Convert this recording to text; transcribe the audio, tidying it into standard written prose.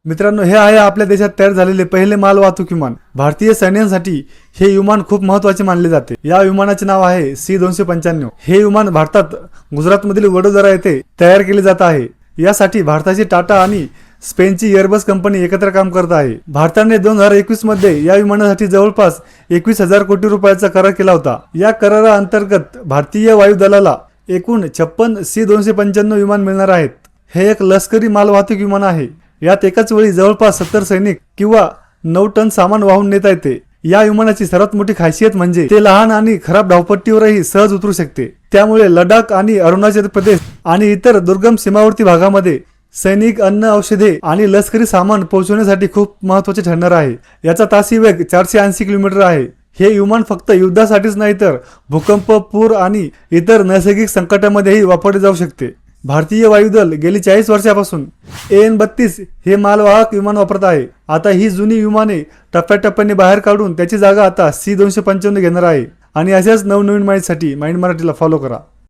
मित्रांनो, हे आहे आपल्या देशात तयार झालेले पहिले माल वाहतूक विमान। भारतीय सैन्यासाठी हे विमान खूप महत्त्वाचे मानले जाते। या विमानाचे नाव आहे C-295। हे विमान भारतात गुजरातमधील वडोदरा येथे तयार केले जात आहे। यासाठी भारताची टाटा आणि स्पेनची एअरबस कंपनी एकत्र काम करत आहे। भारताने 2021 मध्ये या विमानासाठी जवळपास 21,000 कोटी रुपयाचा करार केला होता। या कराराअंतर्गत भारतीय वायुदलाला एकूण 56 C-295 विमान मिळणार आहेत। हे एक लष्करी मालवाहतूक विमान आहे। यात एकाच वेळी जवळपास 70 सैनिक किंवा 9 टन सामान वाहून नेता येते। या विमानाची सर्वात मोठी खासियत म्हणजे ते लहान आणि खराब धावपट्टीवरही सहज उतरू शकते। त्यामुळे लडाख आणि अरुणाचल प्रदेश आणि इतर दुर्गम सीमावर्ती भागामध्ये सैनिक, अन्न, औषधे आणि लष्करी सामान पोहोचवण्यासाठी खूप महत्त्वाचे ठरणार आहे। याचा ताशी वेग 480 किलोमीटर आहे। हे विमान फक्त युद्धासाठीच नाही तर भूकंप, पूर आणि इतर नैसर्गिक संकटामध्येही वापरले जाऊ शकते। भारतीय वायुदल गेली 40 वर्षापासून AN-32 हे मालवाहक विमान वापरत आहे। आता ही जुनी विमाने टप्प्याटप्प्याने बाहेर काढून त्याची जागा आता C-295 घेणार आहे। आणि अशाच नवनवीन माहितीसाठी माइंड मराठीला फॉलो करा।